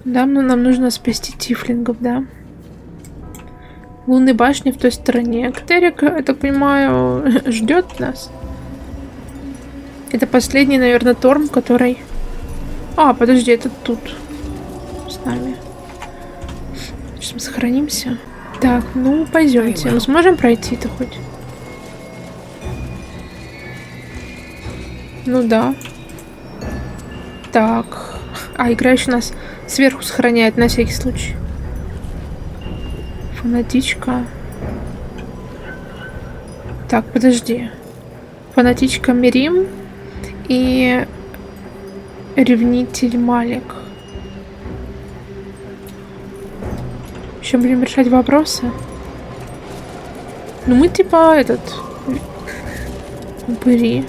Да, но нам нужно спасти тифлингов, да. Лунные башни в той стороне. Ктерик, я так понимаю, ждет нас. Это последний, наверное, Торм, который... А, подожди, это тут. С нами. Сейчас мы сохранимся. Так, ну, пойдемте. Мы сможем пройти-то хоть? Ну да. Так. А, игра еще нас сверху сохраняет на всякий случай. Фанатичка. Так, подожди. Фанатичка Мирим и ревнитель Малик. Еще будем решать вопросы. Ну мы типа этот... Упыри.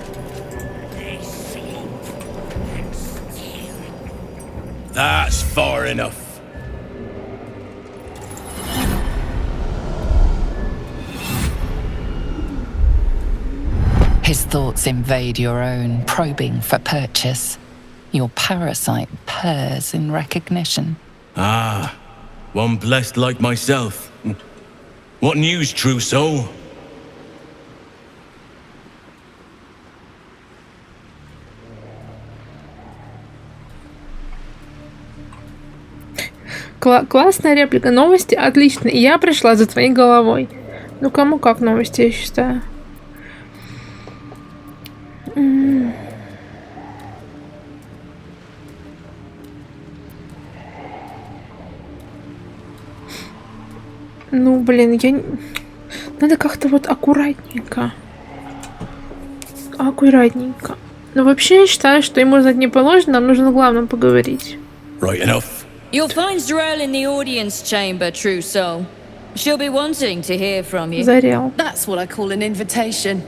That's far enough. His thoughts invade your own, probing for purchase. Your parasite purrs in recognition. Ah, one blessed like myself. What news, true soul? Классная реплика. Новости отлично. Я пришла за твоей головой. Ну кому как новости, я считаю. Ну, блин, я... Надо как-то вот аккуратненько. Аккуратненько. Но вообще я считаю, что ему знать не положено, нам нужно главным поговорить. Right enough. You'll find Zrel in the audience chamber, true soul. She'll be wanting to hear from you. Зарел. That's what I call an invitation.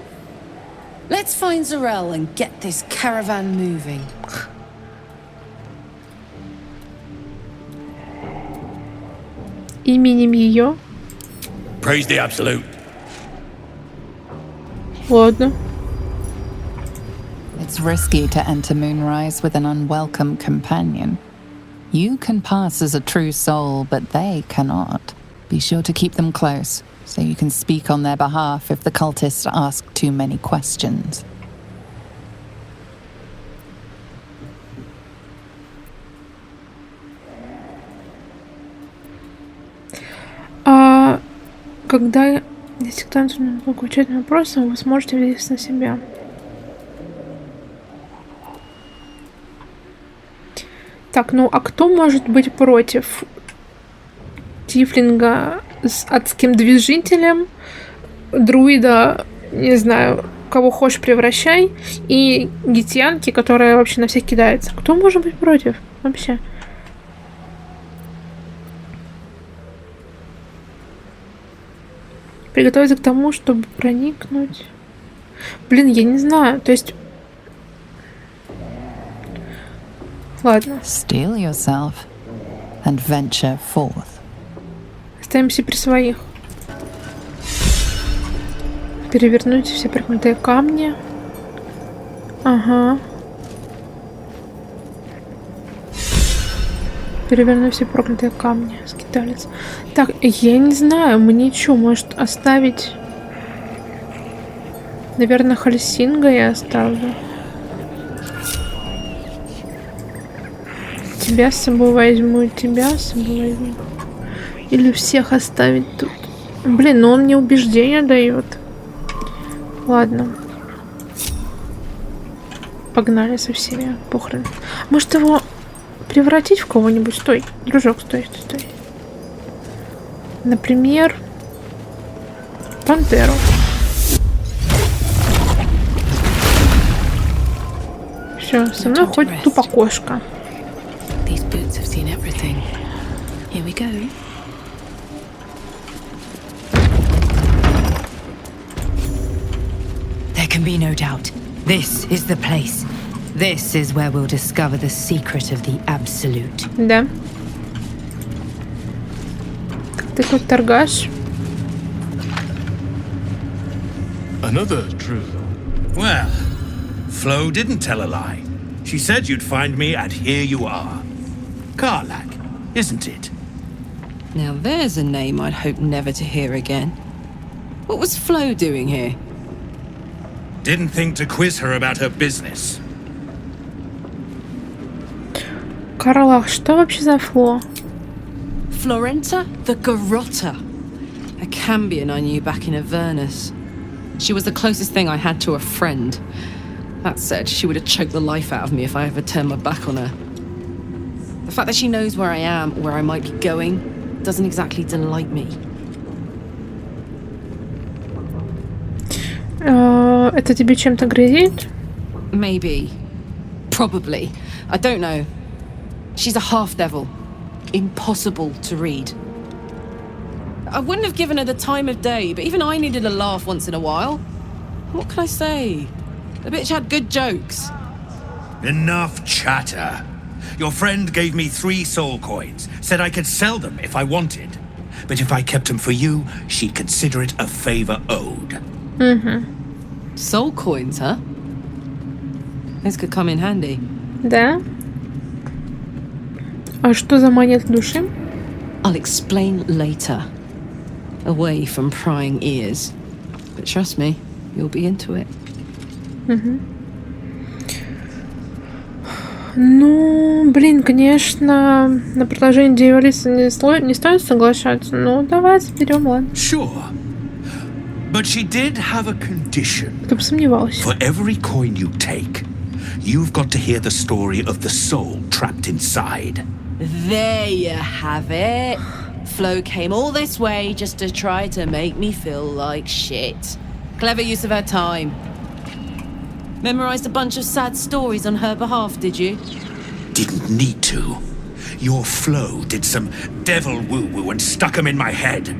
Let's find Zrel and get this caravan moving. Именем ее. Praise the absolute. Ладно. It's risky to enter Moonrise with an unwelcome companion. You can pass as a true soul, but they cannot. Be sure to keep them close, so you can speak on their behalf if the cultists ask too many questions. А когда диктант отвечает на вопросы, вы сможете влиять на себя. Так, ну а кто может быть против тифлинга с адским движителем, друида, не знаю, кого хочешь превращай, и гитянки, которая вообще на всех кидается? Кто может быть против вообще? Приготовиться к тому, чтобы проникнуть. Блин, я не знаю. То есть... Ладно. Steel yourself and venture forth. Остаемся при своих. Перевернуть все проклятые камни. Ага. Переверну все проклятые камни. Скиталец. Так, я не знаю. Мне что, может оставить... Наверное, Хальсинга я оставлю. Тебя с собой возьму, тебя с собой возьму. Или всех оставить тут. Блин, ну он мне убеждения дает. Ладно. Погнали со всеми. Похрен. Может его превратить в кого-нибудь? Стой, дружок, стой, стой, стой. Например, пантеру. Все, со мной ходит тупо кошка. These boots have seen everything. Here we go. There can be no doubt. This is the place. This is where we'll discover the secret of the absolute. Да. Ты тут торгаш? Another truth. Well, Flo didn't tell a lie. She said you'd find me, and here you are. Karlak, isn't it? Now there's a name I'd hope never to hear again. What was Flo doing here? Didn't think to quiz her about her business. Карлах, что вообще за Фло? Florenta the Garotta. A Cambion I knew back in Avernus. She was the closest thing I had to a friend. That said, she would have choked the life out of me if I ever turned my back on her. The fact that she knows where I am, where I might be going, doesn't exactly delight me. Это тебе чем-то грозит? Maybe. Probably. I don't know. She's a half-devil. Impossible to read. I wouldn't have given her the time of day, but even I needed a laugh once in a while. What can I say? The bitch had good jokes. Enough chatter. Your friend gave me 3 soul coins, said I could sell them if I wanted. But if I kept them for you, she'd consider it a favor owed. Soul coins, huh? This could come in handy. Да. А что за монета души? I'll explain later. Away from prying ears. But trust me, you'll be into it. Ну, блин, конечно, на продолжение Дьяволицы не стоит соглашаться. Ну, давай заберем, ладно. Sure. But she did have a condition. Кто бы сомневался. For every coin you take, you've got to hear the story of the soul trapped inside. There you have it. Flo came all this way just to try to make me feel like shit. Clever use of her time. Memorized a bunch of sad stories on her behalf, did you? Didn't need to. Your Flo did some devil woo-woo and stuck 'em in my head.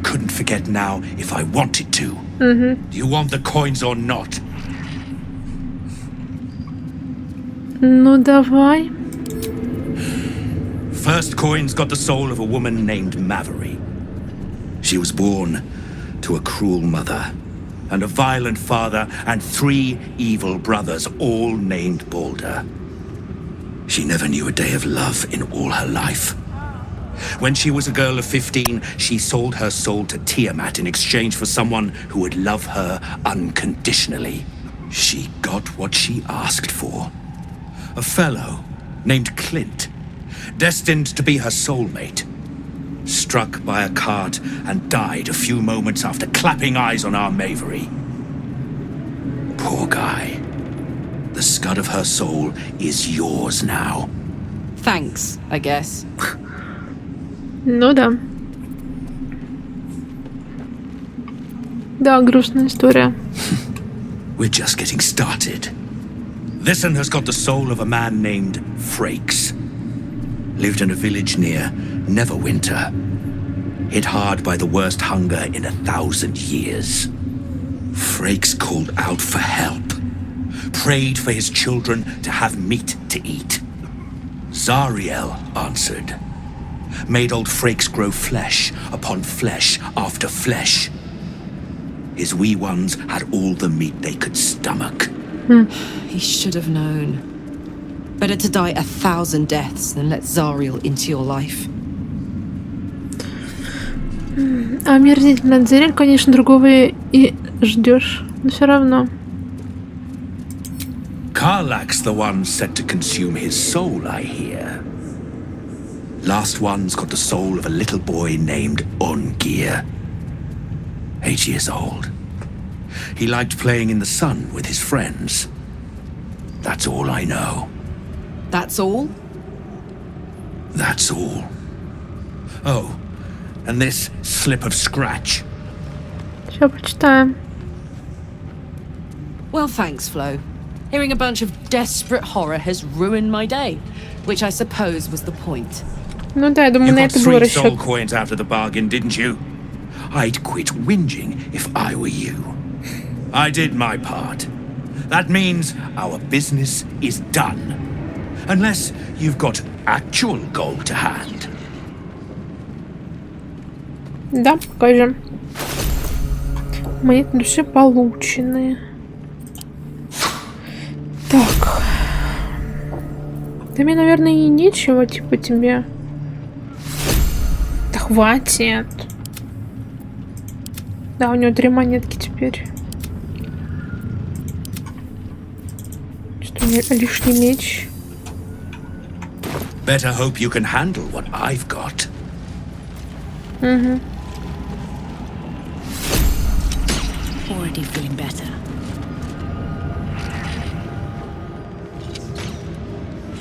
Couldn't forget now if I wanted to. Do you want the coins or not? Ну, давай. First coin's got the soul of a woman named Mavery. She was born to a cruel mother and a violent father and 3 evil brothers, all named Baldur. She never knew a day of love in all her life. When she was a girl of 15, she sold her soul to Tiamat in exchange for someone who would love her unconditionally. She got what she asked for. A fellow named Clint, destined to be her soulmate. Struck by a cart and died a few moments after clapping eyes on our Mavery. Poor guy. The scud of her soul is yours now. Thanks, I guess. Ну да. Да, грустная история. We're just getting started. This one has got the soul of a man named Frakes. Lived in a village near Neverwinter. Hit hard by the worst hunger in 1,000 years. Frakes called out for help. Prayed for his children to have meat to eat. Zariel answered. Made old Frakes grow flesh upon flesh after flesh. His wee ones had all the meat they could stomach. He should have known. Better to die 1,000 deaths than let Zariel into your life. Омерзительно. Зрель, конечно, другого и ждешь, но все равно. Karlak's the one set to consume his soul, I hear. Last one's got the soul of a little boy named Ongir. 8 years old. He liked playing in the sun with his friends. That's all I know. That's all? That's all. Oh, and this slip of scratch. Сейчас почитаем. Well, thanks, Flo. Hearing a bunch of desperate horror has ruined my day, which I suppose was the point. Ну да, я думаю, You на got это был 3 soul расчет. coins out of the bargain, didn't you? I'd quit whinging if I were you. I did my part. That means our business is done. Unless you've got actual gold to hand. Да, покажем. Монеты души полученные. Так. Да мне, наверное, и нечего, типа, тебе Хватит. Да, у него 3 монетки теперь. Что у меня лишний меч? Better hope you can handle what I've got. Угу. Already feeling better.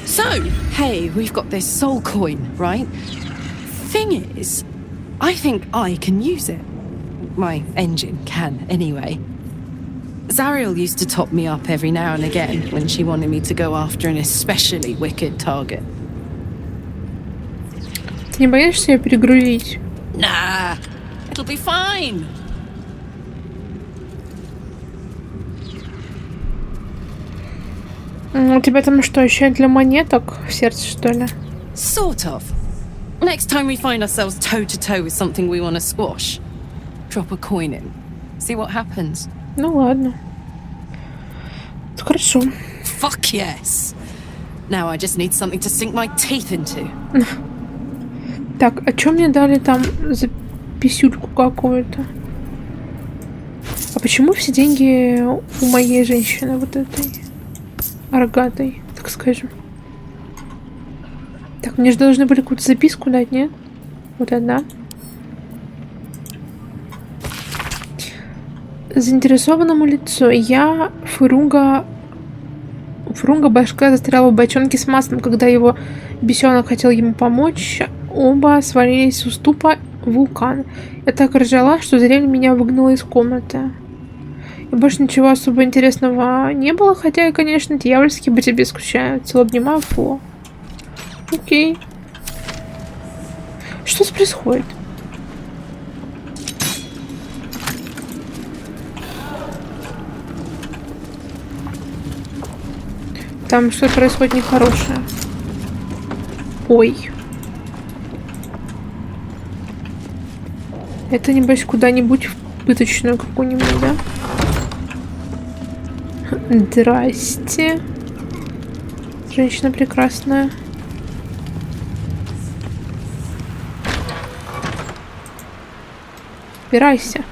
So, hey, we've got this soul coin, right? Thing is, I think I can use it. My engine can, anyway. Zariel used to top me up every now and again when she wanted me to go after an especially wicked target. Ты не боишься ее перегрузить? Nah, it'll be fine. У тебя там что, еще для монеток в сердце, что ли? Sort of. Next time we find ourselves toe-to-toe with something we want to squash, drop a coin in. See what happens. Ну ладно. Хорошо. Fuck yes. Now I just need something to sink my teeth into. Так, а чё мне дали там за писюльку какую-то? А почему все деньги у моей женщины, вот этой рогатой, так скажем? Так, мне же должны были какую-то записку дать, нет? Вот одна. Заинтересованному лицу. Я Фурунга башка застряла в бочонке с маслом, когда его бесенок хотел ему помочь. Оба свалились с уступа в вулкан. Я так ржала, что зрель меня выгнала из комнаты. И больше ничего особо интересного не было, хотя я, конечно, дьявольски по тебе скучаю. Цело обнимаю, Фло. Окей. Что здесь происходит? Там что-то происходит нехорошее. Ой. Это, небось, куда-нибудь в пыточную какую-нибудь, да? Здрасте. Женщина прекрасная. Убирайся.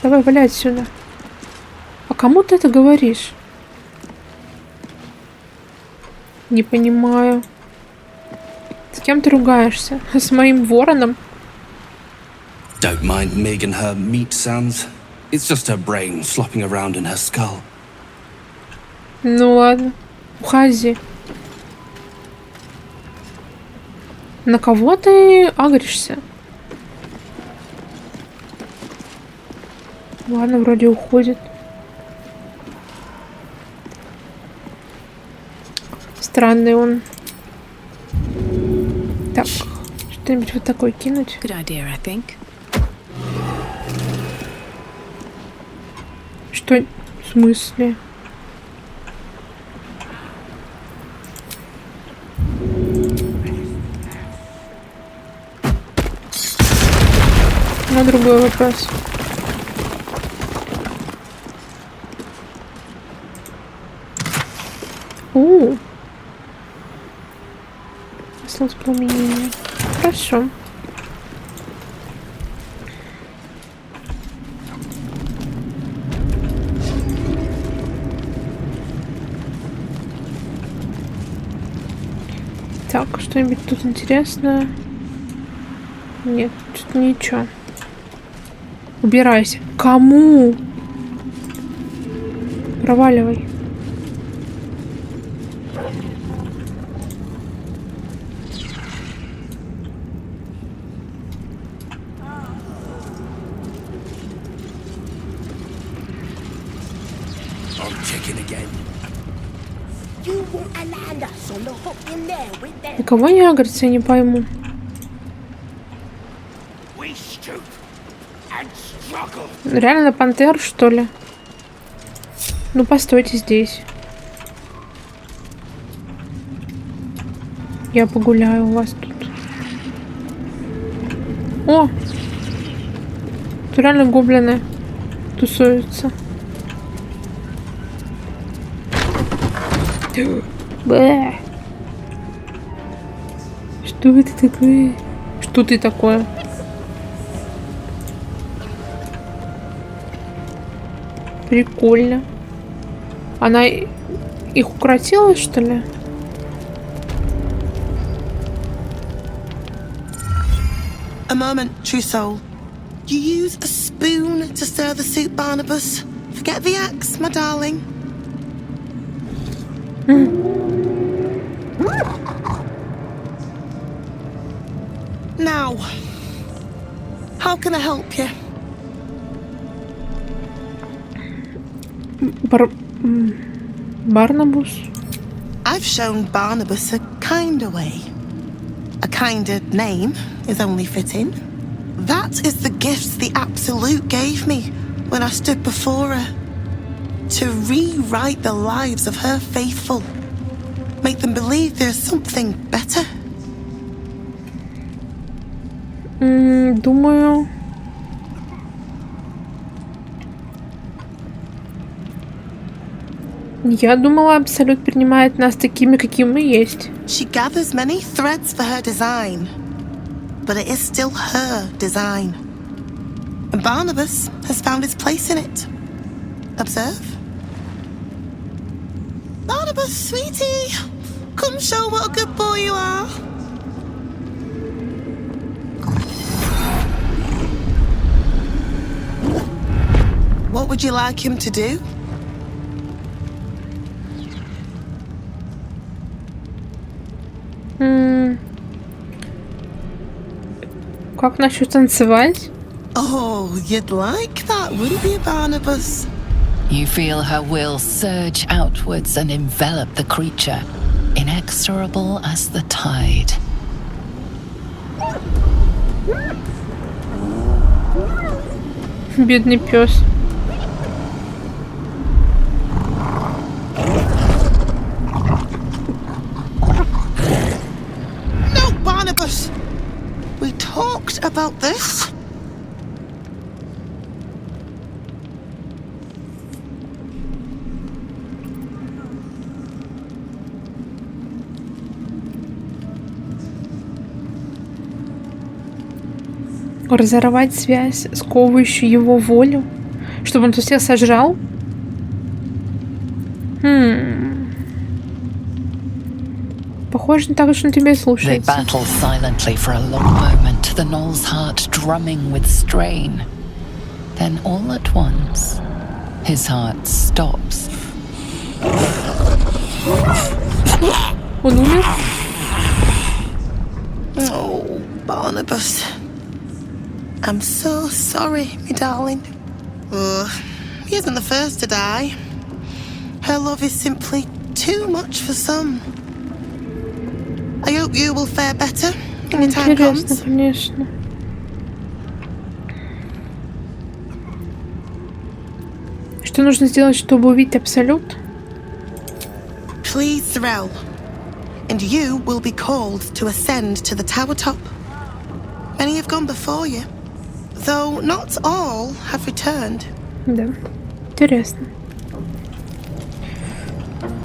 Давай, валяй отсюда. А кому ты это говоришь? Не понимаю. С кем ты ругаешься? С моим вороном? Don't mind Mig and her meat sounds. It's just her brain slopping around in her skull. Ну ладно. Уходи. На кого ты агришься? Ладно, вроде уходит. Странный он. Так, что-нибудь вот такое кинуть. Good idea, I think. Что? В смысле? На другой вопрос. Воспламенение. Хорошо. Так, что-нибудь тут интересное? Нет, что-то ничего. Убирайся. Кому? Проваливай. И кого не агрится, я не пойму. Реально пантер, что ли? Ну, постойте здесь. Я погуляю у вас тут. О! Тут реально гоблины тусуются. Что это такое? Что ты такое? Прикольно. Она их укротила, что ли? A moment, true soul. You use a spoon to stir the soup, Barnabas. Forget the axe, my darling. Now, how can I help you? Barnabas? I've shown Barnabas a kinder way. A kinder name is only fitting. That is the gift the Absolute gave me when I stood before her. To rewrite the lives of her faithful. Make them believe there's something better. Думаю... Я думала, Абсолют принимает нас такими, какими мы есть. She gathers many threads for her design, but it is still her design. And Barnabas has found his place in it. Observe. Barnabas, sweetie, come show what a good boy you are. What would you like him to do? Как насчет танцевать? Oh, you'd like that, wouldn't you, Barnabas? You feel her will surge outwards and envelop the creature, inexorable as the tide. Бедный пес. No, Barnabas! We talked about this. Разорвать связь, сковывающую его волю, чтобы он тут всех сожрал? Похоже, не так, что он тебя They слушается. battle silently for a long moment, the gnoll's heart drumming with strain. Then all at once, his heart stops. Он умер? Oh, Barnabas. I'm so sorry, my darling. He isn't the first to die. Her love is simply too much for some. I hope you will fare better when the time Интересно, comes. конечно. Что нужно сделать, чтобы увидеть Абсолют? Please, Zarel. And you will be called to ascend to the tower top. Many have gone before you, though not all have returned. Да, интересно.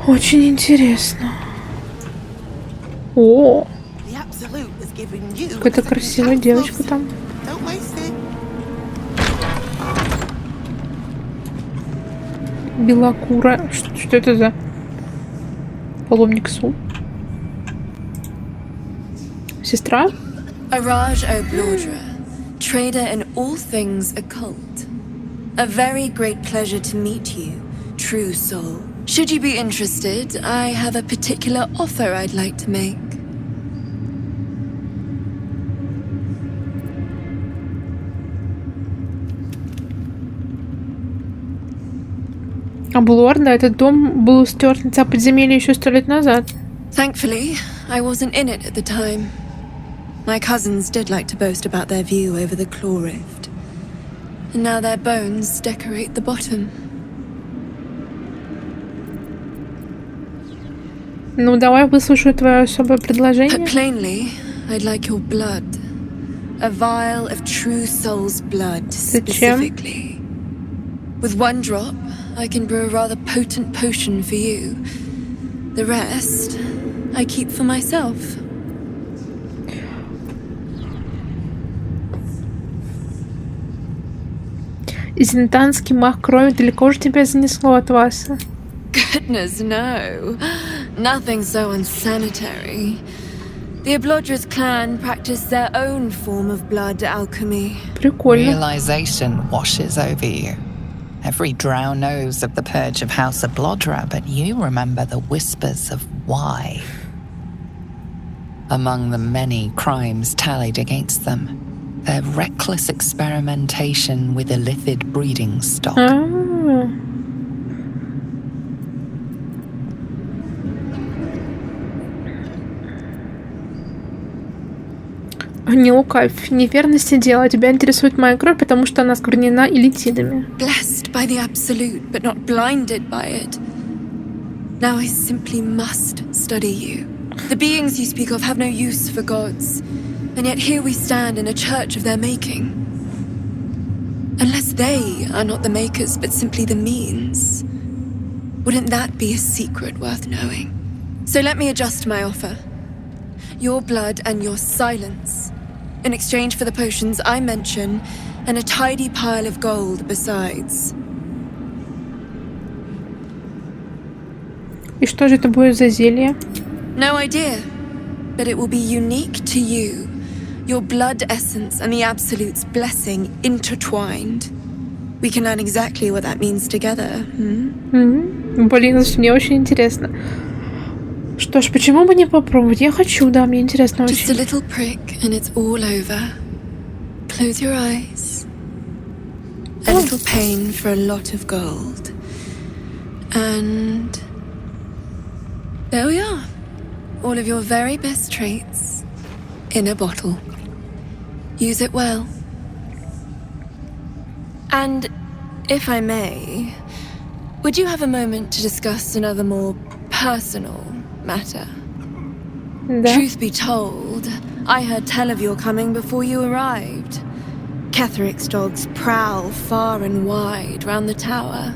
Очень интересно. О, The Absolute has given you какая-то красивая девочка там. Don't waste it. Белокура. Что это за паломник Су? Сестра? Araj O'Blordra, trader in all things occult. A very great pleasure to meet you, true soul. Should you be interested, I have a particular offer I'd like to make. Блорда, этот дом был стерт с лица подземелья еще 100 лет назад. Thankfully, I wasn't in it at the time. My cousins did like to boast about their view over the claw rift. And now their bones decorate the bottom. Ну, давай выслушаю твое особое предложение. Put plainly, I'd like your blood. A vial of true soul's blood, specifically. With one drop, I can brew a rather potent potion for you. The rest, I keep for myself. Зентанский маг крови далеко уже тебя занесло от вас? Goodness, no. Nothing so unsanitary. The Ablodras clan practice their own form of blood alchemy. Прикольно. Realization washes over you. Every drow knows of the purge of House Ablodra, but you remember the whispers of why. Among the many crimes tallied against them, their reckless experimentation with illithid breeding stock. Не лукавь, неверности дела. Тебя интересует моя кровь, потому что она осквернена элитидами. Blessed by the absolute, but not blinded by it. Now I simply must study you. The beings you speak of have no use for gods, and yet here we stand in a church of their making. Unless they are not the makers, but simply the means, wouldn't that be a secret worth knowing? So let me adjust my offer. Your blood and your silence, in exchange for the potions I mention, and a tidy pile of gold besides. И что же это будет за зелье? No idea, but it will be unique to you. Your blood essence and the Absolute's blessing intertwined. We can learn exactly what that means together. Блин, мне очень интересно. Что ж, почему бы не попробовать? Я хочу, да, мне интересно очень. Just a little prick and it's all over. Close your eyes. A little pain for a lot of gold. And there we are. All of your very best traits in a bottle. Use it well. And if I may, would you have a moment to discuss another more personal matter? Да. Truth be told, I heard tell of your coming before you arrived. Ketheric's dogs prowl far and wide round the tower.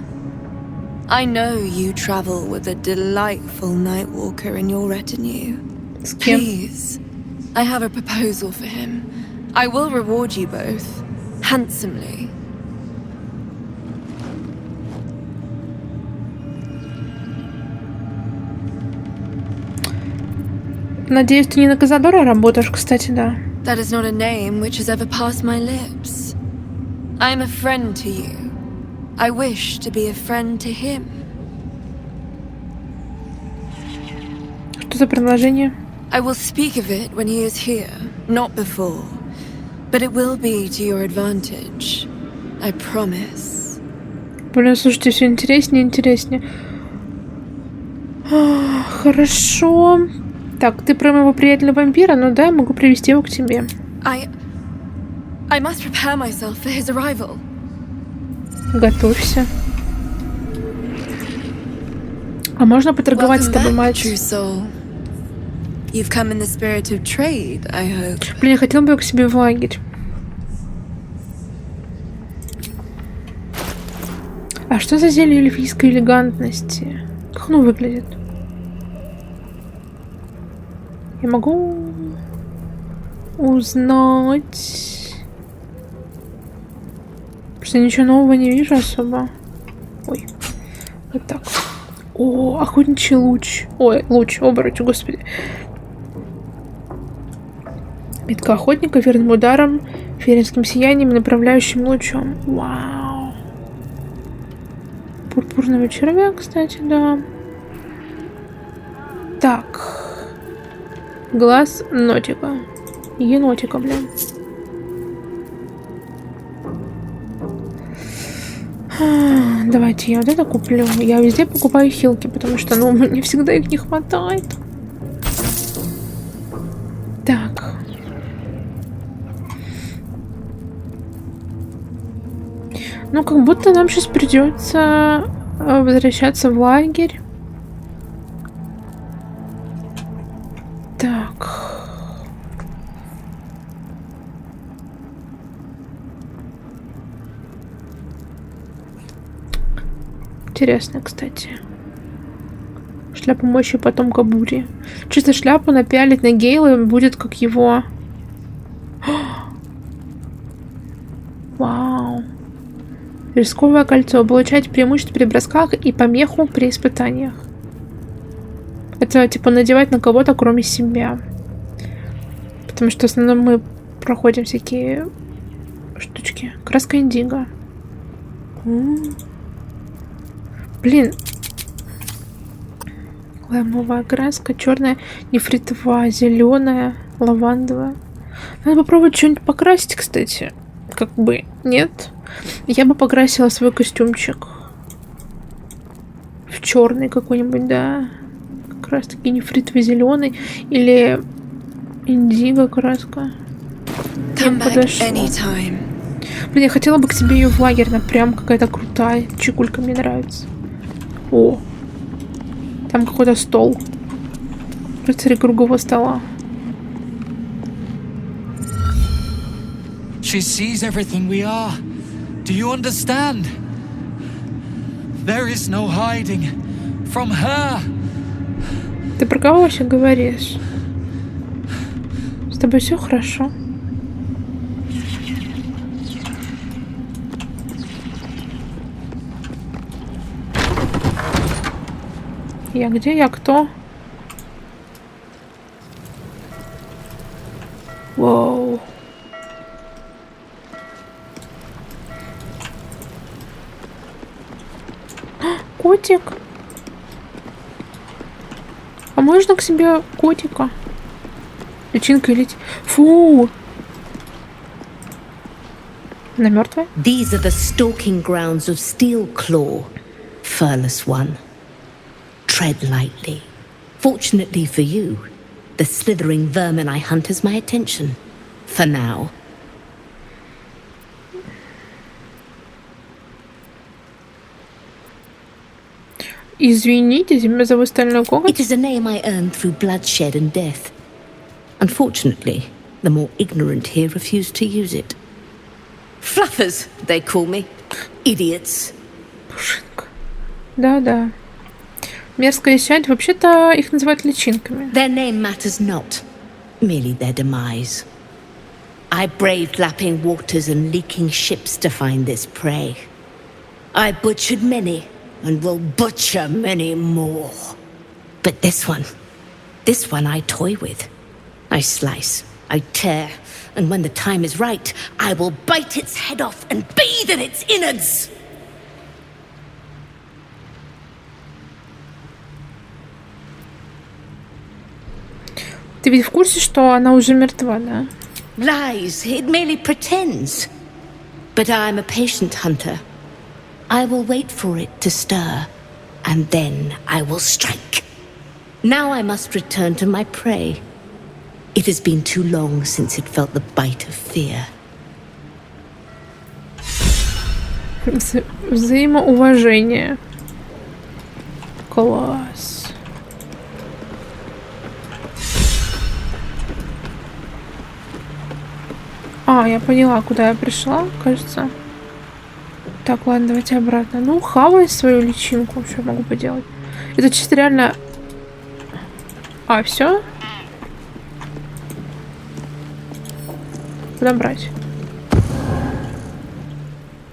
I know you travel with a delightful nightwalker in your retinue. Please, I have a proposal for him. I will reward you both, handsomely. Надеюсь, ты не на Казадора работаешь, кстати, да. That is not a name which has ever passed my lips. I am a friend to you. I wish to be a friend to him. Что за предложение? I will speak of it when he is here, not before. But it will be to your advantage. I promise. Блин, слушайте, все интереснее и интереснее. Хорошо. Так, ты про моего приятеля-вампира? Ну да, я могу привести его к тебе. I must prepare myself for his arrival. Готовься. А можно поторговать с тобой, мать? You've come in the spirit of trade, I hope. Блин, я хотел бы его к себе в лагерь. А что за зелье эльфийской элегантности? Как оно выглядит? Я могу узнать... Что ничего нового не вижу особо. Ой. Вот так. О, охотничий луч. Ой, луч, обруч, господи. Метка охотника верным ударом, феринским сиянием и направляющим лучом. Вау. Пурпурного червя, кстати, да. Так. Глаз нотика. Енотика, блин. Давайте я вот это куплю. Я везде покупаю хилки, потому что, ну, мне всегда их не хватает. Так. Ну, как будто нам сейчас придется возвращаться в лагерь. Так. Интересно, кстати. Шляпа мощи потомка бури. Чисто шляпу напялить на Гейла будет как его. Вау. Рисковое кольцо. Получать преимущество при бросках и помеху при испытаниях. Это типа надевать на кого-то, кроме себя. Потому что в основном мы проходим всякие штучки. Краска индиго. Блин. Лаймовая краска, черная, нефритовая, зеленая, лавандовая. Надо попробовать что-нибудь покрасить, кстати. Как бы, нет. Я бы покрасила свой костюмчик в черный какой-нибудь, да. Как раз таки нефритовый зеленый или индиго краска. Блин, я хотела бы к себе ее в лагерь, она прям какая-то крутая. Чекулька мне нравится. О, там какой-то стол. Рыцари кругового стола. She sees everything we are. Do you understand? There is no hiding from her. Ты про кого вообще говоришь? С тобой все хорошо? Я где? Я кто? Воу. Котик. А можно к себе котика? Личинка или... Фу! Она мертвая? These are the stalking grounds of Steelclaw, furless one. Tread lightly. Fortunately for you, the slithering vermin I hunt has my attention. For now. Извините, меня зовут Стальной Коготь. It is a name I earned through bloodshed and death. Unfortunately, the more ignorant here refuse to use it. Fluffers, they call me. Idiots. Пушинка. Да-да. Мерзкая сядь. Вообще-то их называют личинками. Their name matters not. Merely their demise. I braved lapping waters and leaking ships to find this prey. I butchered many. And will butcher many more. But this one I toy with. I slice, I tear, and when the time is right, I will bite its head off and bathe in its innards. Ты ведь в курсе, что она уже мертва, да? Lies, it merely pretends. But I'm a patient hunter. I will wait for it to stir, and then I will strike. Now I must return to my prey. It has been too long since it felt the bite of fear. Взаимоуважение. Класс. А, я поняла, куда я пришла, кажется. Так, ладно, давайте обратно. Ну, хавай свою личинку. Что я могу поделать? Это чисто реально... А, все? Куда брать?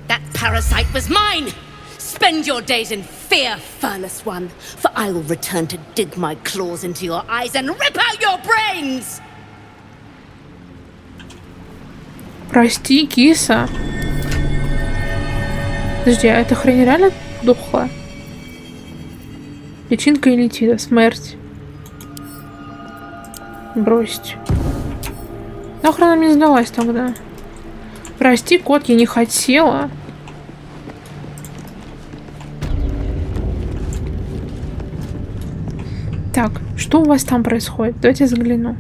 That parasite was mine! Spend your days in fear, furless one, for I will return to dig my claws into your eyes and rip out your brains! Прости, киса. Подожди, а эта хрень реально дохла? Личинка и летит, смерть. Бросить. Нахрен она мне сдалась тогда? Прости, кот, я не хотела. Так, что у вас там происходит? Давайте я загляну.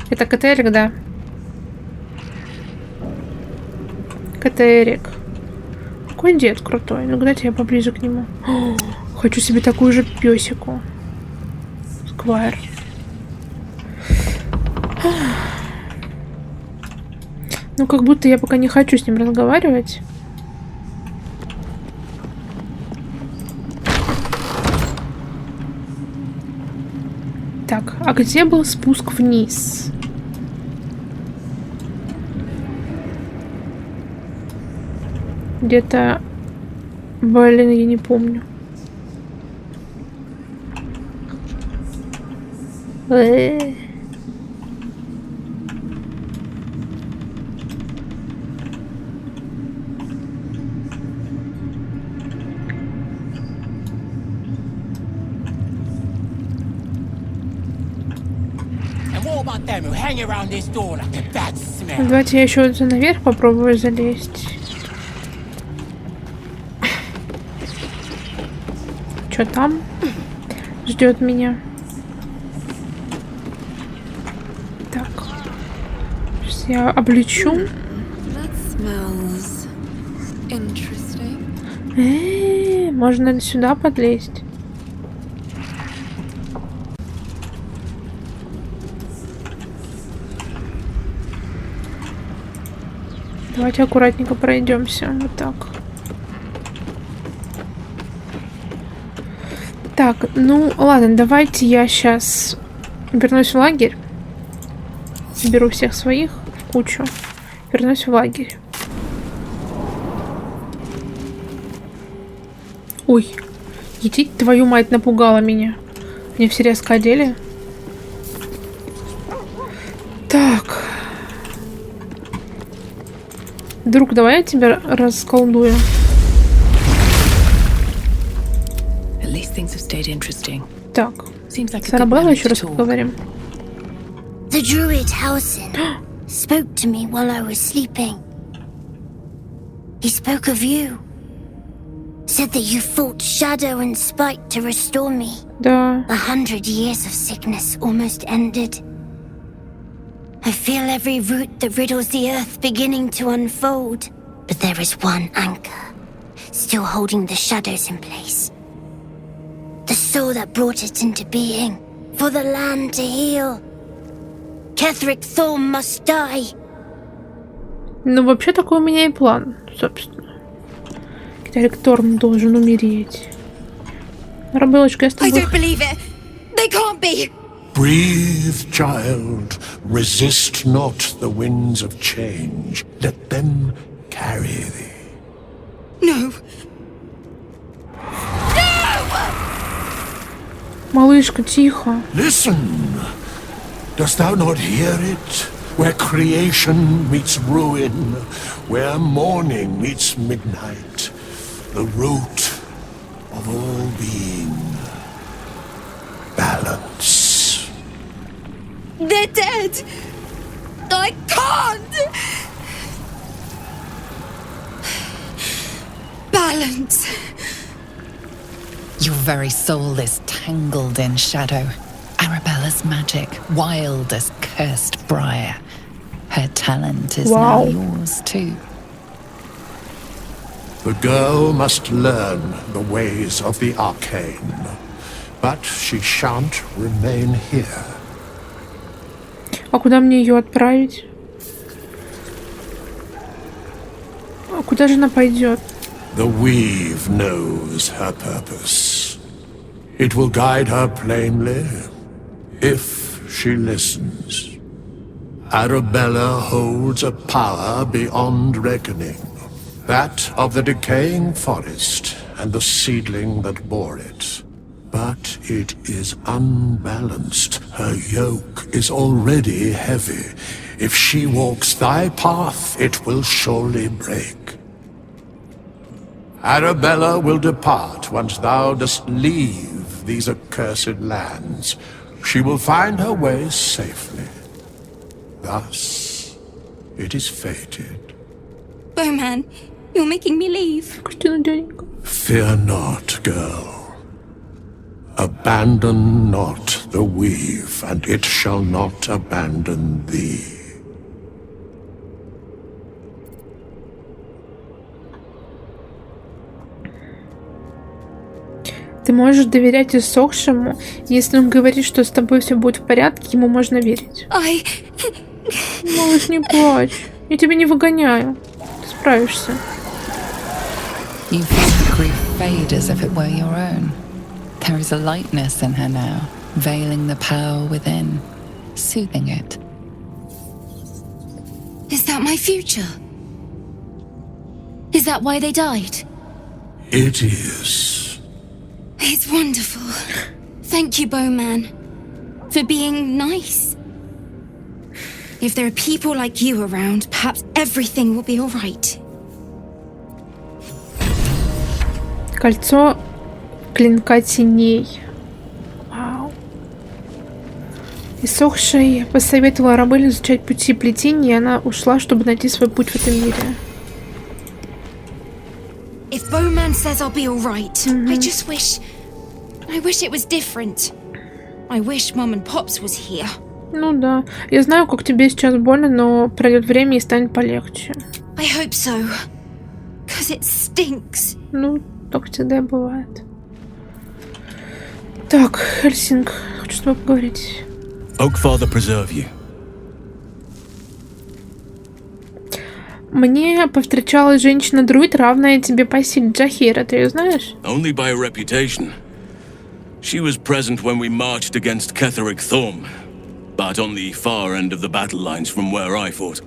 Это Катерик, да? Катерик. Какой дед крутой. Ну, дайте я поближе к нему. О, хочу себе такую же песику. Сквайр. Ну, как будто я пока не хочу с ним разговаривать. Так, а где был спуск вниз? Где-то... Блин, я не помню. Давайте я еще наверх попробую залезть. Что там ждет меня? Так. Сейчас я облечу. Можно сюда подлезть. Давайте аккуратненько пройдемся. Вот так. Так, ну ладно, давайте я сейчас вернусь в лагерь. Беру всех своих в кучу. Вернусь в лагерь. Ой, иди, твою мать, напугала меня. Мне все резко одели. Так. Друг, давай я тебя расколдую. Так. С Арабеллой еще раз поговорим. The druid Halsin spoke to me while I was sleeping. He spoke of you. Said that you fought shadow and spite to restore me. Да. 100 years of sickness almost ended. I feel every root that riddles the earth beginning to unfold. But there is one anchor, still holding the shadows in place. The soul that brought it into being, for the land to heal. Ketheric Thorm must die. Ну, вообще, такой у меня и план, собственно. Ketheric Thorm должен умереть. Арабеллочка, я с тобой. I don't believe it. They can't be. Breathe, child. Resist not the winds of change. Let them carry thee. No. Малышка, тихо. Listen. Dost thou not hear it? Where creation meets ruin, where morning meets midnight, the root of all being. Balance. They're dead. I can't. Balance. Your very soul is tangled in shadow. Arabella's magic, wild as cursed briar. Her talent is now yours too. The girl must learn the ways of the arcane, but she shan't remain here. А куда мне ее отправить? А куда же она пойдет? The weave knows her purpose. It will guide her plainly, if she listens. Arabella holds a power beyond reckoning. That of the decaying forest and the seedling that bore it. But it is unbalanced. Her yoke is already heavy. If she walks thy path, it will surely break. Arabella will depart once thou dost leave these accursed lands. She will find her way safely. Thus, it is fated. Bowman, you're making me leave. Fear not, girl. Abandon not the weave, and it shall not abandon thee. Ты можешь доверять иссохшему, если он говорит, что с тобой все будет в порядке, ему можно верить. Малыш, не плачь. Я тебя не выгоняю. Ты справишься. You feel the grief fade as if it were your own. There is a lightness in her now, veiling the power within, soothing it. Is that my future? Is that why they died? It is. It's wonderful. Thank you, Bowman, for being nice. If there are people like you around, perhaps everything will be all right. Кольцо клинка теней. Вау. Иссохшей посоветовала рабыне изучать пути плетения, и она ушла, чтобы найти свой путь в этом мире. If Bowman says I'll be all right, I just wish it was different. I wish Mom and Pops was here. Ну да. Я знаю, как тебе сейчас больно, но пройдет время и станет полегче. I hope so. 'Cause it stinks. Ну, так всегда и бывает. Так, Хельсинг, хочу с тобой поговорить. Oakfather preserve you. Мне повстречалась женщина-друид, равная тебе по силе. Джахира, ты ее знаешь? Only by reputation. She was present when we marched against Ketheric Thorm, but on the far end of the battle lines from where I fought.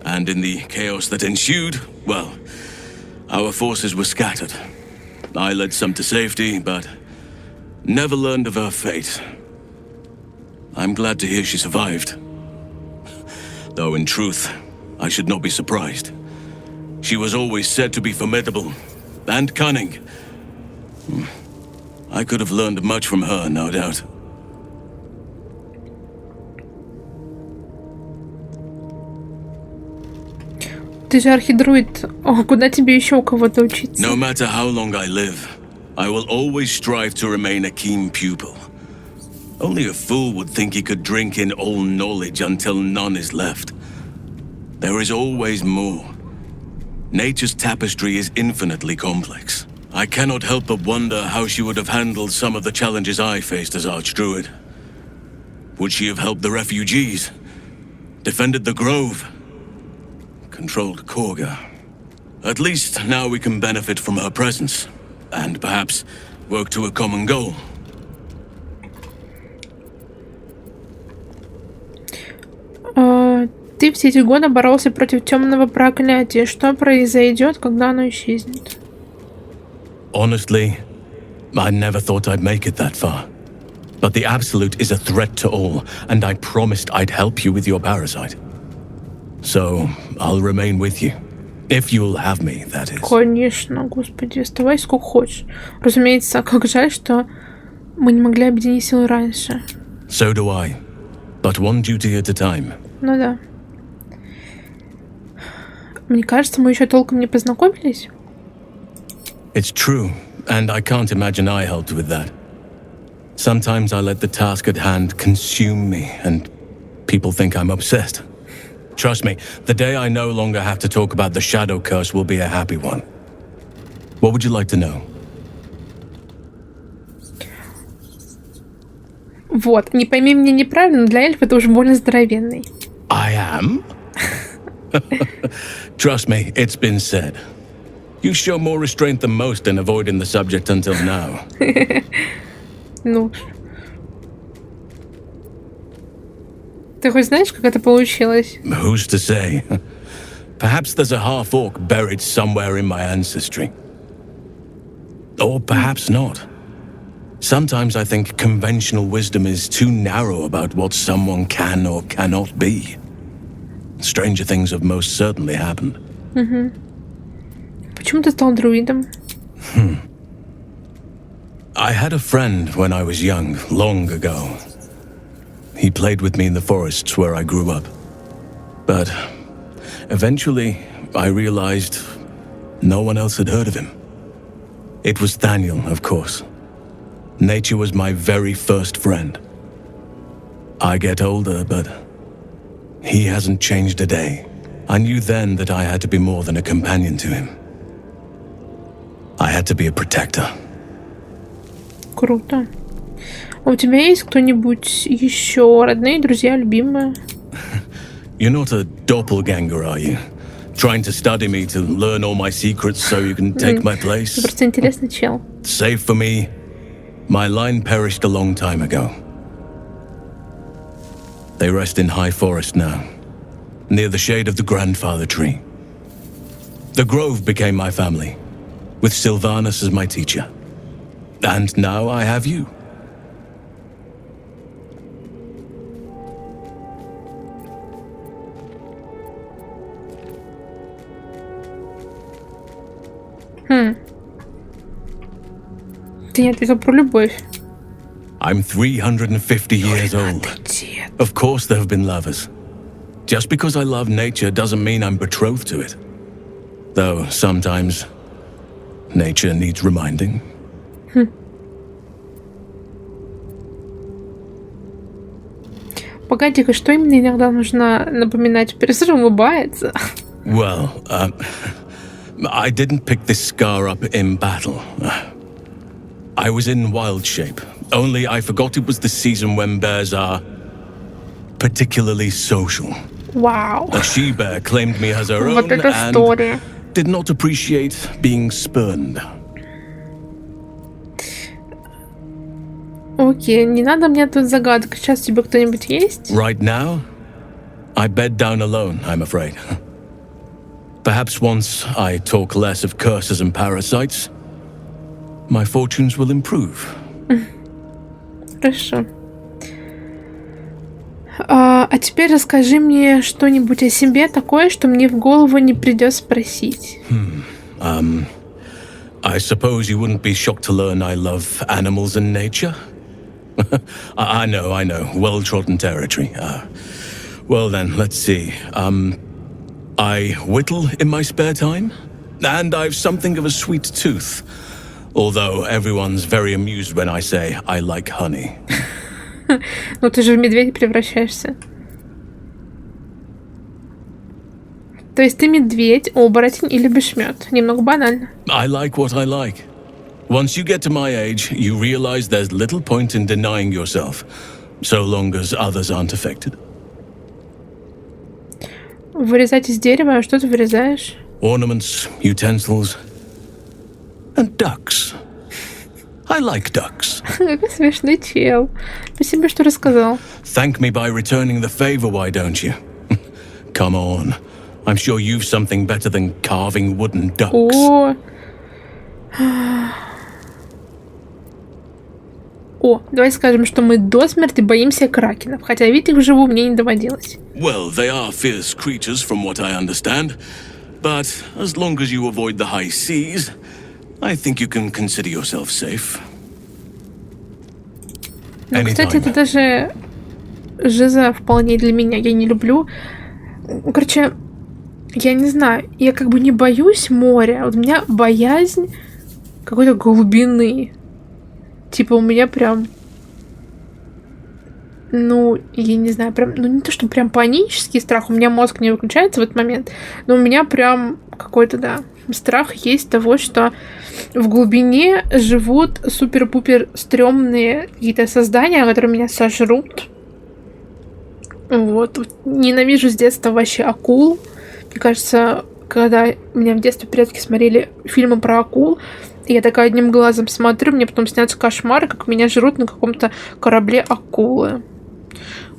And in the chaos that ensued, well, our forces were scattered. I led some to safety, but never learned of her fate. I'm glad to hear she survived. Though in truth, I should not be surprised. She was always said to be formidable and cunning. I could have learned much from her, no doubt. Ты же архидруид. О, куда тебе еще у кого-то учиться? No matter how long I live, I will always strive to remain a keen pupil. Only a fool would think he could drink in all knowledge until none is left. There is always more. Nature's tapestry is infinitely complex. I cannot help but wonder how she would have handled some of the challenges I faced as Archdruid. Would she have helped the refugees? Defended the Grove? Controlled Korga? At least now we can benefit from her presence. And perhaps work to a common goal. Ты все эти годы боролся против темного проклятия. Что произойдет, когда оно исчезнет? Honestly, I never thought I'd make it that far. But the Absolute is a threat to all, and I promised I'd help you with your parasite. So, I'll remain with you. If you'll have me, that is. Конечно, господи, оставайся сколько хочешь. Разумеется, как жаль, что мы не могли объединить силы раньше. So do I. But one duty at a time. Ну да. Мне кажется, мы еще толком не познакомились. It's true, and I can't imagine I helped with that. Sometimes I let the task at hand consume me, and people think I'm obsessed. Trust me, the day I no longer have to talk about the Shadow Curse will be a happy one. What would you like to know? Вот, не пойми меня неправильно, но для эльфа ты уже больно здоровенный. I am? Trust me, it's been said. You show more restraint than most in avoiding the subject until now. Ну. Ты хоть знаешь, как это получилось? Who's to say? Perhaps there's a half-orc buried somewhere in my ancestry. Or perhaps not. Sometimes I think conventional wisdom is too narrow about what someone can or cannot be. Stranger things have most certainly happened. Угу. Почему ты стал друидом? I had a friend when I was young, long ago. He played with me in the forests where I grew up. But eventually, I realized no one else had heard of him. It was Thaniel, of course. Nature was my very first friend. I get older, but he hasn't changed a day. I knew then that I had to be more than a companion to him. I had to be a protector. Круто. А у тебя есть кто-нибудь еще? Родные, друзья, любимые? You're not a doppelganger, are you? Trying to study me to learn all my secrets so you can take my place? Просто интересный чел. Save for me, my line perished a long time ago. They rest in high forest now, near the shade of the grandfather tree. The Grove became my family, with Sylvanas as my teacher. And now I have you. Ты не ответил про любовь. I'm 350 years old. Of course there have been lovers. Just because I love nature doesn't mean I'm betrothed to it. Though sometimes nature needs reminding. Погоди-ка, что именно иногда нужно напоминать? Персонаж улыбается. Well, I didn't pick this scar up in battle. I was in wild shape. Only I forgot it was the season when bears are particularly social. Вау. A she-bear claimed me as her Вот own это and история. did not appreciate being spurned. Окей, не надо мне тут загадок. Сейчас тебе кто-нибудь есть? Right now, I bed down alone, I'm afraid. Perhaps once I talk less of curses and parasites, my fortunes will improve. Хорошо. А теперь расскажи мне что-нибудь о себе такое, что мне в голову не придет спросить. I suppose you wouldn't be shocked to learn I love animals and nature? I know. Well-trodden territory. Well then, let's see. I whittle in my spare time, and I've something of a sweet tooth. Although everyone's very amused when I say I like honey. Ну ты же в медведя превращаешься. То есть ты медведь, оборотень и любишь мед. Немного банально. I like what I like. Once you get to my age, you realize there's little point in denying yourself, so long as others aren't affected. Вырезать из дерева, а что ты вырезаешь? Ornaments, utensils, and ducks. I like ducks. Какой смешный чел. Спасибо, что рассказал. Thank me by returning the favor, why don't you? Come on. I'm sure you've something better than carving wooden ducks. О, давай скажем, что мы до смерти боимся кракенов, хотя видеть их вживую мне не доводилось. Well, they are fierce creatures from what I understand, but as long as you avoid the high seas, I think you can consider yourself safe. Ну, кстати, это даже жиза вполне для меня. Я не люблю. Короче, я не знаю, я как бы не боюсь моря. Вот у меня боязнь какой-то глубины. Типа у меня прям, ну, я не знаю, прям, ну не то, что прям панический страх, у меня мозг не выключается в этот момент, но у меня прям какой-то, да, страх есть того, что в глубине живут супер-пупер стрёмные какие-то создания, которые меня сожрут. Вот. Ненавижу с детства вообще акул. Мне кажется, когда меня в детстве предки смотрели фильмы про акул, и я такая одним глазом смотрю, мне потом снятся кошмары, как меня жрут на каком-то корабле акулы.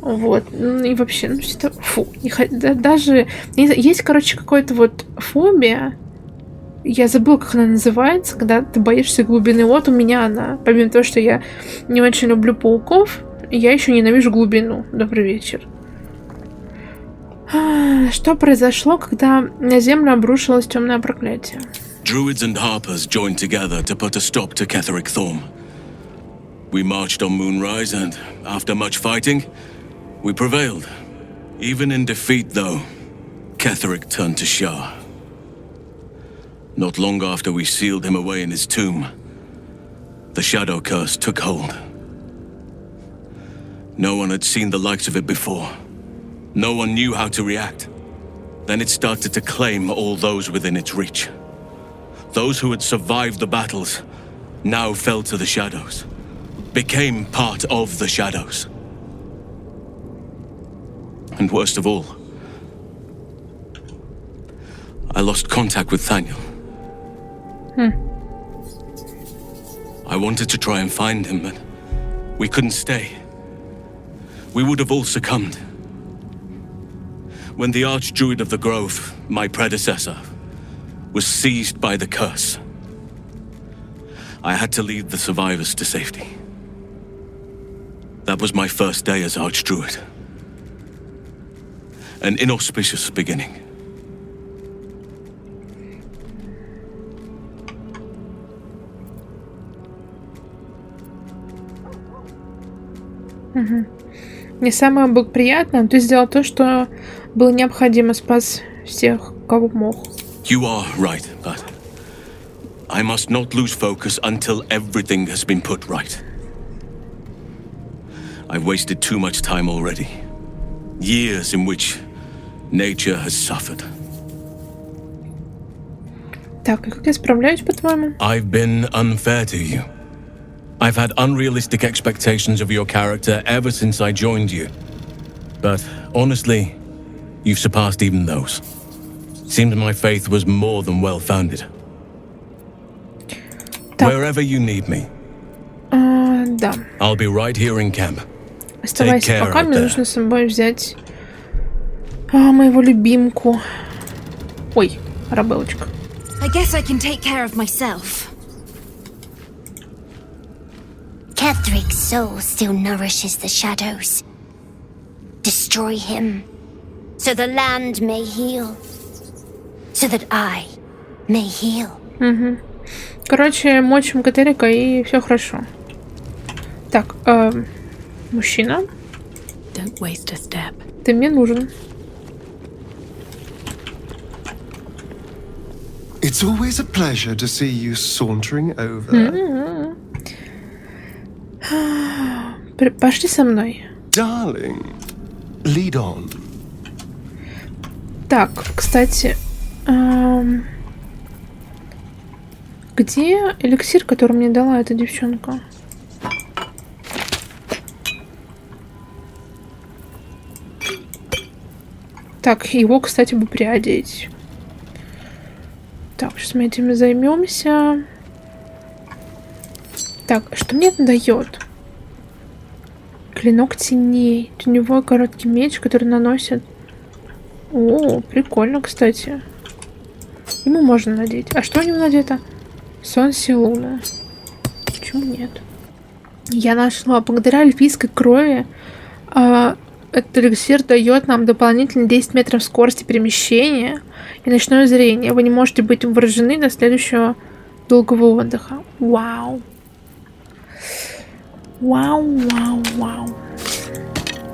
Вот. И вообще, ну что-то... Фу. Даже... Есть, короче, какая-то вот фобия. Я забыла, как она называется, когда ты боишься глубины. Вот у меня она. Помимо того, что я не очень люблю пауков, я еще ненавижу глубину. Добрый вечер. Что произошло, когда на землю обрушилось темное проклятие? Druids and harpers joined together to put a stop to Ketheric Thorm. We marched on Moonrise, and after much fighting, we prevailed. Even in defeat, though, Ketheric turned to Shah. Not long after we sealed him away in his tomb, the Shadow Curse took hold. No one had seen the likes of it before. No one knew how to react. Then it started to claim all those within its reach. Those who had survived the battles now fell to the shadows, became part of the shadows. And worst of all, I lost contact with Thaniel. I wanted to try and find him, but we couldn't stay. We would have all succumbed. When the Archdruid of the Grove, my predecessor, was seized by the curse. I had to lead the survivors to safety. That was my first day as Archdruid. An inauspicious beginning. Не самое благоприятное, но ты сделал то, что было необходимо, спас всех, кого мог. You are right, but I must not lose focus until everything has been put right. I've wasted too much time already. Years in which nature has suffered. Так, и как я справляюсь, по-твоему? I've been unfair to you. I've had unrealistic expectations of your character ever since I joined you. But honestly, you've surpassed even those. Seemed my faith was more than well-founded. Wherever you need me. Да. I'll be right here in camp. Оставайся пока, мне нужно с собой взять моего любимку. Ой, рабелочка. I guess I can take care of myself. Kethric's soul still nourishes the shadows. Destroy him, so the land may heal, so that I may heal. Короче, мочим Кетрика и все хорошо. Так, мужчина. Don't waste a step. Ты мне нужен. It's always a pleasure to see you sauntering over. Пошли со мной. Darling, lead on. Так, кстати, где эликсир, который мне дала эта девчонка? Так, его, кстати, бы приодеть. Так, сейчас мы этим займемся. Так, что мне это дает? Клинок теней. Теневой короткий меч, который наносит... О, прикольно, кстати. Ему можно надеть. А что у него надето? Солнце луна. Почему нет? Я нашла. Благодаря эльфийской крови этот эликсир дает нам дополнительно 10 метров скорости перемещения и ночное зрение. Вы не можете быть вражены до следующего долгого отдыха. Вау. Вау.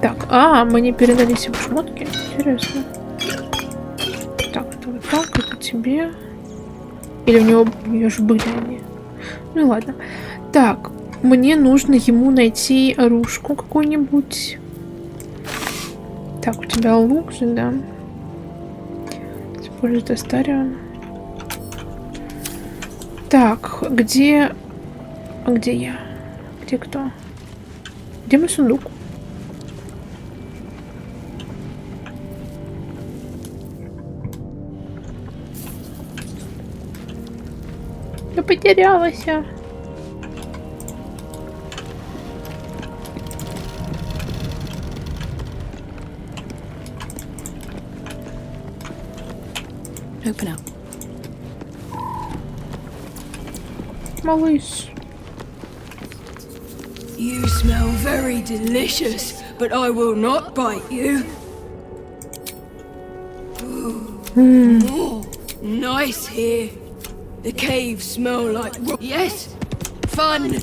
Так, мы не передали себе шмотки. Интересно. Так, это вот так, это тебе. Или у нее же были они. Ну ладно. Так, мне нужно ему найти оружку какую-нибудь. Так, у тебя лук же, да? Использует Астарион. Так, где... А где я? Где кто? Где мой сундук? Я потерялась. Open up. Малыш. You smell very delicious, but I will not bite you. Nice here. The caves smell like yes, fun.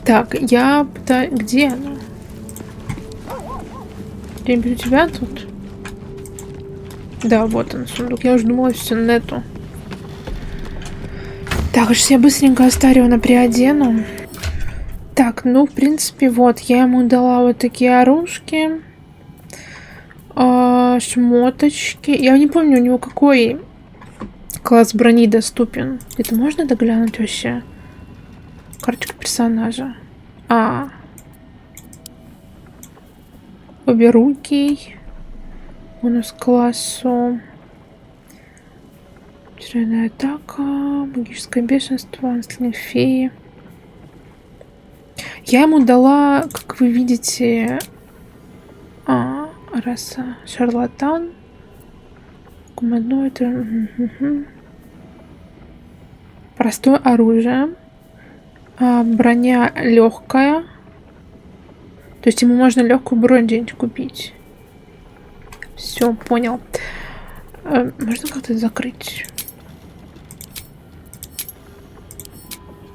Так, я пытаюсь... Где она? Где-нибудь у тебя тут? Да, вот он, сундук. Я уже думала, все нету. Так, сейчас я быстренько Астариона приодену. Так, ну, в принципе, вот, я ему дала вот такие оружки. Шмоточки. Я не помню, у него какой класс брони доступен. Это можно доглянуть вообще? Карточка персонажа. Оберукий. Бонус классу. Тиральная атака. Магическое бешенство. Наследник феи. Я ему дала, как вы видите, раса шарлатан. Слишком одно это... Простое оружие. Броня легкая. То есть ему можно легкую броню где-нибудь купить. Все, понял. Можно как-то закрыть?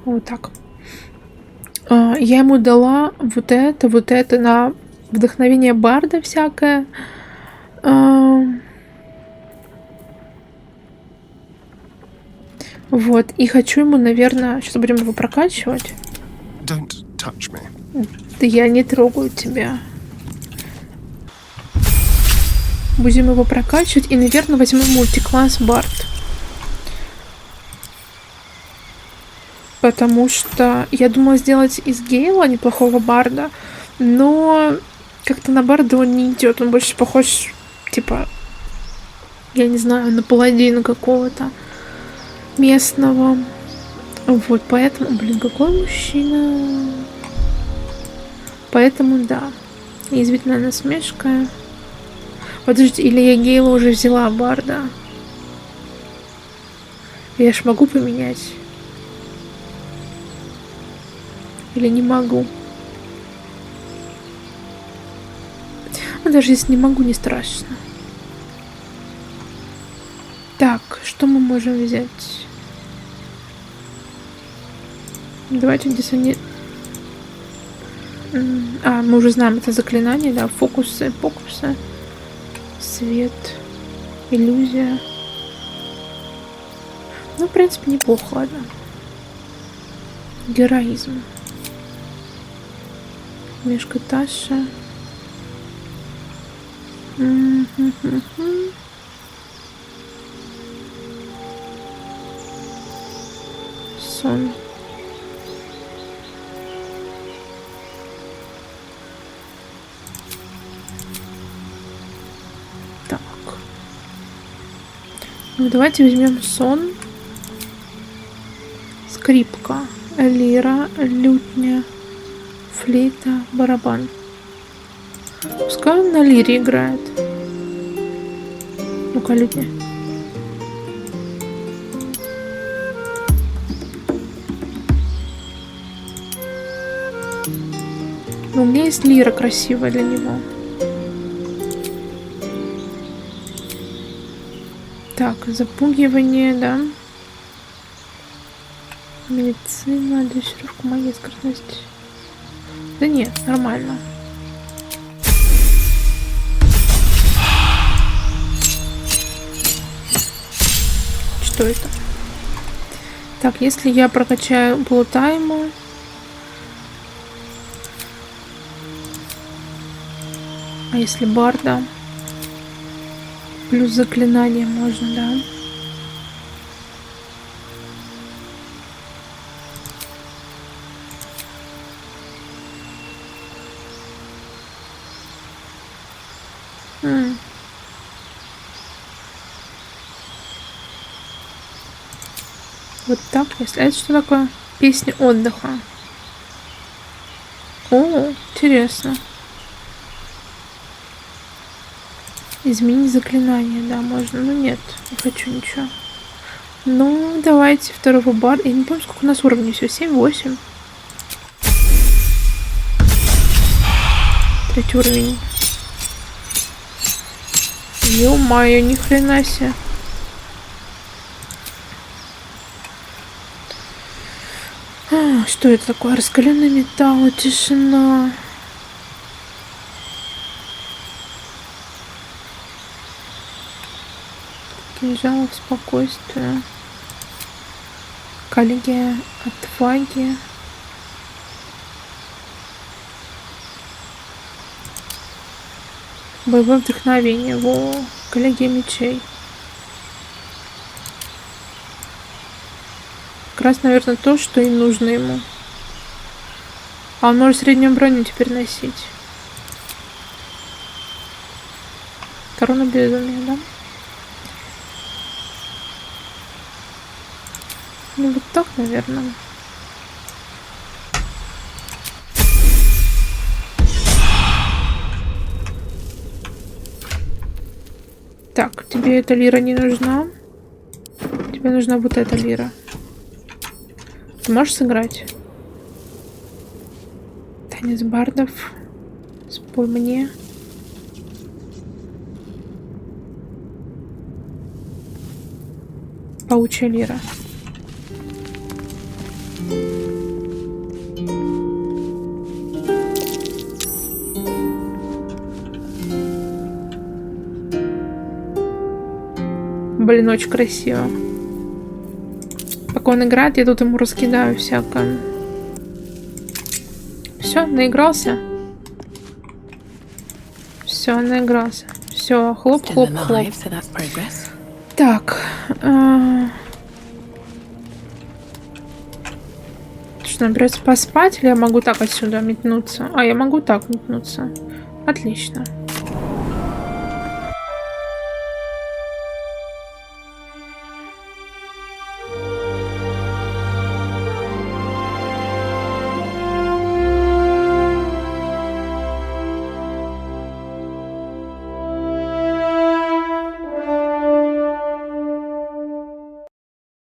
Вот так. Я ему дала вот это на вдохновение барда всякое. Вот. И хочу ему, наверное... Сейчас будем его прокачивать. Don't touch me. Да я не трогаю тебя. Будем его прокачивать. И, наверное, возьмем мультикласс бард. Потому что я думала сделать из Гейла неплохого барда. Но как-то на барда он не идет. Он больше похож, типа, я не знаю, на паладина какого-то местного. Вот, поэтому... Блин, какой мужчина. Поэтому, да. Язвительная насмешка. Подождите, или я Гейла уже взяла барда? Я ж могу поменять? Или не могу? Ну, даже если не могу, не страшно. Так, что мы можем взять? Давайте диссони... мы уже знаем это заклинание, да, фокусы. Свет, иллюзия. Ну, в принципе, неплохо, ладно. Героизм. Мишка Таша. Сон. Так. Ну, давайте возьмем сон. Скрипка. Лира. Лютня. Флейта. Барабан. Пускай он на лире играет. Ну-ка, лютня. Но у меня есть лира красивая для него. Так, запугивание, да. Медицина, дрессировка, магия, скоростность. Да нет, нормально. Что это? Так, если я прокачаю полутайму. А если барда? Плюс заклинание можно, да? Вот так, если... Это что такое? Песня отдыха. О, интересно. Изменить заклинание, да, можно. Ну нет, не хочу ничего. Ну, давайте второго бар. Я не помню, сколько у нас уровней. Все, 7-8. Третий уровень. Ё-моё, ни хрена себе. Что это такое? Раскаленный металл, тишина. Кинжал, спокойствие. Коллегия отваги. Боевое вдохновение. Во, коллегия мечей. Как раз, наверное, то, что и нужно ему. А он может среднюю броню теперь носить. Корона безумия, да? Ну, вот так, наверное. Так, тебе эта лира не нужна. Тебе нужна вот эта лира. Ты можешь сыграть? Танец бардов. Спой мне. Паучья лира. Блин, очень красиво. Пока он играет, я тут ему раскидаю всякое. Все, наигрался? Все, наигрался. Все, хлоп, хлоп, хлоп. Так. Что, нам придется поспать, или я могу так отсюда метнуться? А, я могу так метнуться. Отлично.